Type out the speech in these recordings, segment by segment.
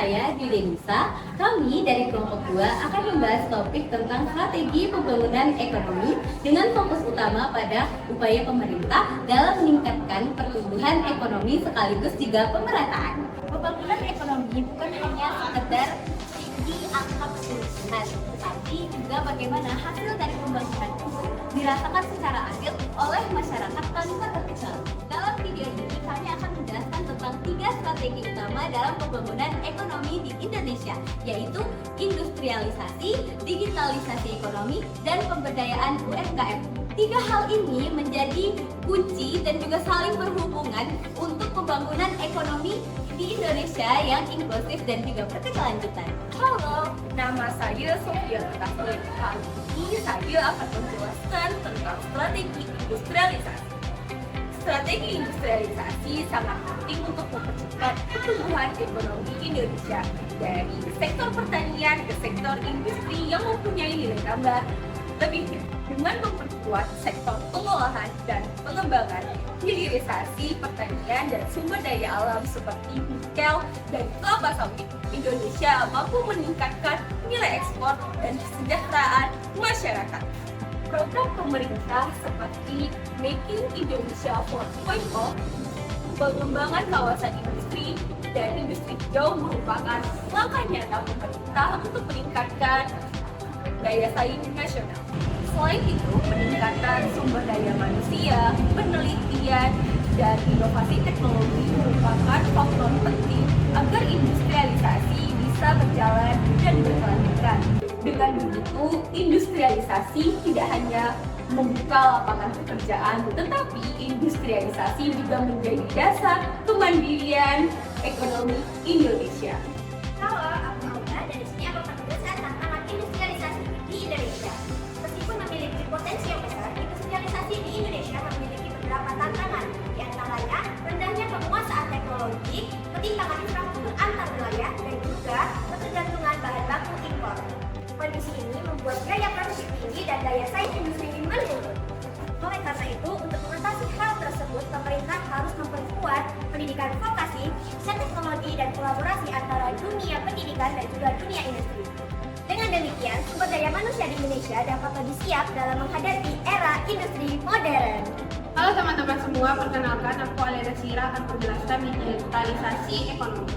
saya Dwi Denisa. Kami dari kelompok 2 akan membahas topik tentang strategi pembangunan ekonomi dengan fokus utama pada upaya pemerintah dalam meningkatkan pertumbuhan ekonomi sekaligus juga pemerataan. Pembangunan ekonomi bukan hanya sekedar di angka keseluruhan, tetapi juga bagaimana hasil dari pembangunan itu dirasakan secara adil oleh masyarakat tanpa terkecuali. Dalam video ini kami akan menjelaskan tentang 3 strategi utama dalam pembangunan ekonomi di Indonesia, yaitu industrialisasi, digitalisasi ekonomi, dan pemberdayaan UMKM. 3 hal ini menjadi kunci dan juga saling berhubungan untuk pembangunan ekonomi di Indonesia yang inklusif dan juga berkelanjutan. Halo, nama saya Sofia Taslim. Kali ini saya akan menjelaskan tentang strategi industrialisasi. Strategi industrialisasi sangat penting untuk mempercepat pertumbuhan ekonomi Indonesia dari sektor pertanian ke sektor industri yang mempunyai nilai tambah lebih dengan memperkuat sektor pengolahan dan pengembangan hilirisasi pertanian dan sumber daya alam seperti nikel dan kelapa sawit. Indonesia mampu meningkatkan nilai ekspor dan kesejahteraan masyarakat. Program pemerintah seperti Making Indonesia 4.0, pengembangan kawasan industri dan industri hijau merupakan langkah nyata pemerintah untuk meningkatkan daya saing nasional. Selain itu, peningkatan sumber daya manusia, penelitian, dan inovasi teknologi merupakan faktor penting agar industrialisasi bisa berjalan dan berkelanjutan. Dengan begitu, industrialisasi tidak hanya membuka lapangan pekerjaan, tetapi industrialisasi juga menjadi dasar kemandirian ekonomi Indonesia. Halo, aku Auna dan di sini aku akan menjelaskan tantangan industrialisasi di Indonesia. Meskipun memiliki potensi yang besar, industrialisasi di Indonesia memiliki beberapa tantangan, di antaranya rendahnya penguasaan teknologi, ketimpangan infrastruktur antar wilayah, dan juga ketergantungan bahan baku impor. Kondisi ini membuat biaya produksi tinggi dan daya saing industri menurun. Oleh karena itu, untuk mengatasi hal tersebut, pemerintah harus memperkuat pendidikan vokasi, riset teknologi, dan kolaborasi antara dunia pendidikan dan juga dunia industri. Dengan demikian, sumber daya manusia di Indonesia dapat lebih siap dalam menghadapi era industri modern. Halo teman-teman semua, perkenalkan aku Alena Sira akan menjelaskan digitalisasi ekonomi.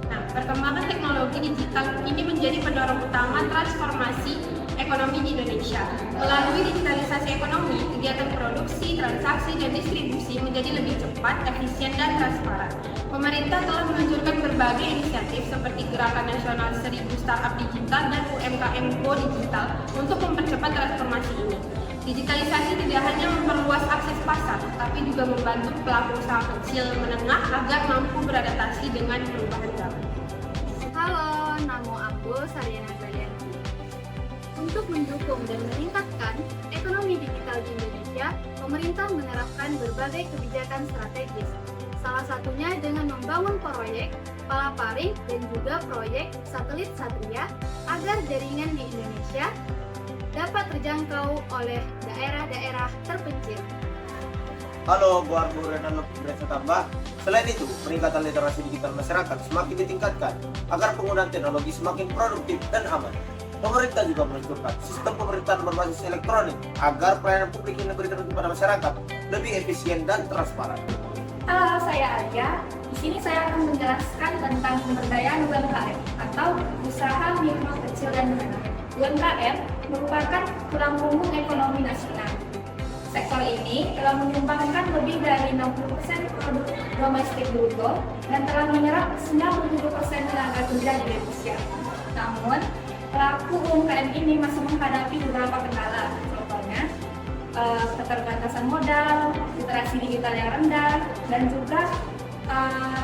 Nah, perkembangan teknologi digital ini menjadi pendorong utama transformasi ekonomi di Indonesia. Melalui digitalisasi ekonomi, kegiatan produksi, transaksi, dan distribusi menjadi lebih cepat, efisien, dan transparan. Pemerintah telah meluncurkan berbagai inisiatif seperti Gerakan Nasional 1000 Startup Digital dan UMKM Go Digital untuk mempercepat transformasi ini. Digitalisasi tidak hanya memperluas akses pasar, tapi juga membantu pelaku usaha kecil menengah agar mampu beradaptasi dengan perubahan zaman. Halo, nama aku Saryana Zalianti. Untuk mendukung dan meningkatkan ekonomi digital di Indonesia, pemerintah menerapkan berbagai kebijakan strategis. Salah satunya dengan membangun proyek Palaparing dan juga proyek satelit Satria agar jaringan di Indonesia dapat terjangkau oleh daerah-daerah terpencil. Halo, gua Argo Renal Bresa Tambah. Selain itu, peningkatan literasi digital masyarakat semakin ditingkatkan agar penggunaan teknologi semakin produktif dan aman. Pemerintah juga meluncurkan sistem pemerintahan berbasis elektronik agar pelayanan publik yang diberikan kepada masyarakat lebih efisien dan transparan. Halo, saya Arya. Di sini saya akan menjelaskan tentang pemberdayaan UMKM atau usaha mikro kecil dan menengah. UMKM merupakan tulang punggung ekonomi nasional. Sektor ini telah menyumbangkan lebih dari 60% produk domestik bruto dan telah menyerap 97% tenaga kerja di Indonesia. Namun, pelaku UMKM ini masih menghadapi beberapa kendala, contohnya keterbatasan modal, literasi digital yang rendah, dan juga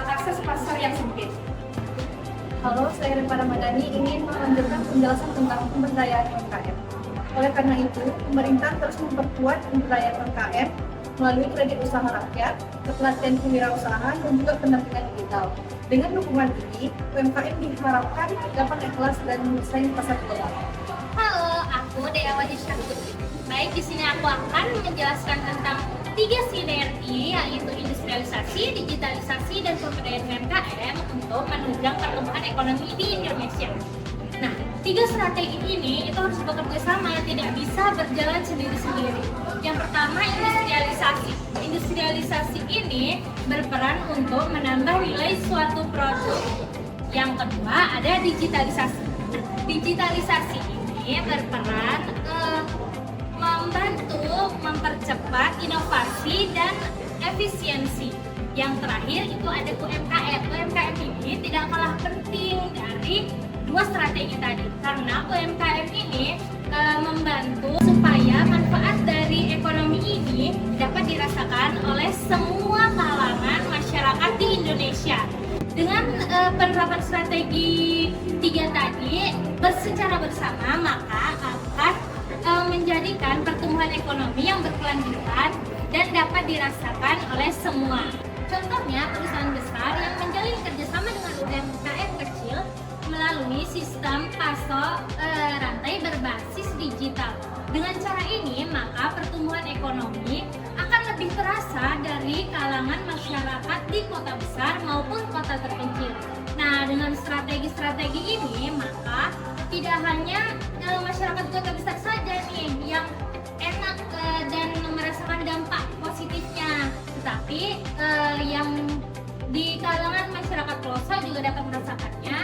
akses pasar yang sempit. Halo, saya Rifana Madani ingin melanjutkan penjelasan tentang pemberdayaan UMKM. Oleh karena itu, pemerintah terus memperkuat pemberdayaan UMKM melalui kredit usaha rakyat, kepelatihan kewirausahaan, dan juga pendampingan digital. Dengan dukungan ini, UMKM diharapkan dapat ikhlas dan bersaing pasar global. Halo, aku Deawati Syahdu. Baik, di sini aku akan menjelaskan tentang tiga sinergi yaitu industrialisasi, digitalisasi, dan pemberdayaan UMKM untuk menunjang pertumbuhan ekonomi di Indonesia. Nah, tiga strategi ini itu harus bekerja sama, tidak bisa berjalan sendiri-sendiri. Yang pertama, industrialisasi. Industrialisasi ini berperan untuk menambah nilai suatu produk. Yang kedua, ada digitalisasi. Digitalisasi ini berperan membantu mempercepat inovasi dan efisiensi. Yang terakhir itu ada UMKM. UMKM ini tidak kalah penting dari dua strategi tadi, karena UMKM ini membantu supaya manfaat dari ekonomi ini dapat dirasakan oleh semua kalangan masyarakat di Indonesia. Dengan penerapan strategi tiga tadi secara bersama, maka akan menjadikan pertumbuhan ekonomi yang berkelanjutan dan dapat dirasakan oleh semua. Contohnya, perusahaan besar yang menjalin kerjasama dengan UMKM kecil melalui sistem pasok rantai berbasis digital. Dengan cara ini, maka pertumbuhan ekonomi akan lebih terasa dari kalangan masyarakat di kota besar maupun kota terpencil. Nah, dengan strategi-strategi ini, maka tidak hanya masyarakat kota besar saja nih yang enak dan merasakan dampak positifnya, tetapi yang di kalangan masyarakat pelosok juga dapat merasakannya.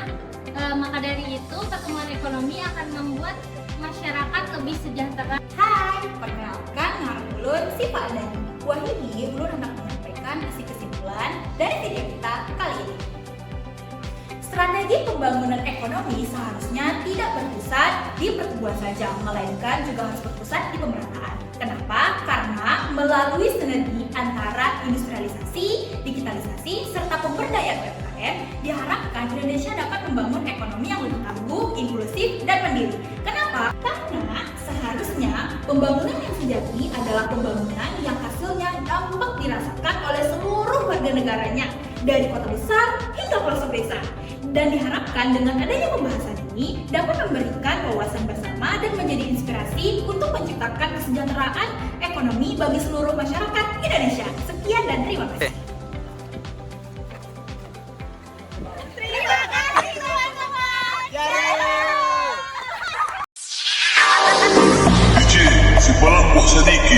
Maka dari itu, pertumbuhan ekonomi akan membuat masyarakat lebih sejahtera. Hai, perkenalkan nama Ulun Siva Adani. Wahini, Ulun hendak menyampaikan isi kesimpulan dari video kita kali ini. Strategi pembangunan ekonomi seharusnya tidak berpusat di pertumbuhan saja, melainkan juga harus berpusat di pemerataan. Kenapa? Karena melalui sinergi antara industrialisasi, digitalisasi, serta pemberdayaan UMKM, diharapkan Indonesia dapat membangun ekonomi yang lebih tangguh, inklusif, dan mandiri. Kenapa? Karena seharusnya pembangunan yang sejati adalah pembangunan yang hasilnya dapat dirasakan oleh seluruh warga negaranya, dari kota besar hingga pelosok desa. Dan diharapkan dengan adanya pembahasan ini dapat memberikan wawasan bersama dan menjadi inspirasi untuk menciptakan kesejahteraan ekonomi bagi seluruh masyarakat Indonesia. Sekian dan terima kasih. Terima kasih teman-teman. DJ, si Palangku sedikit.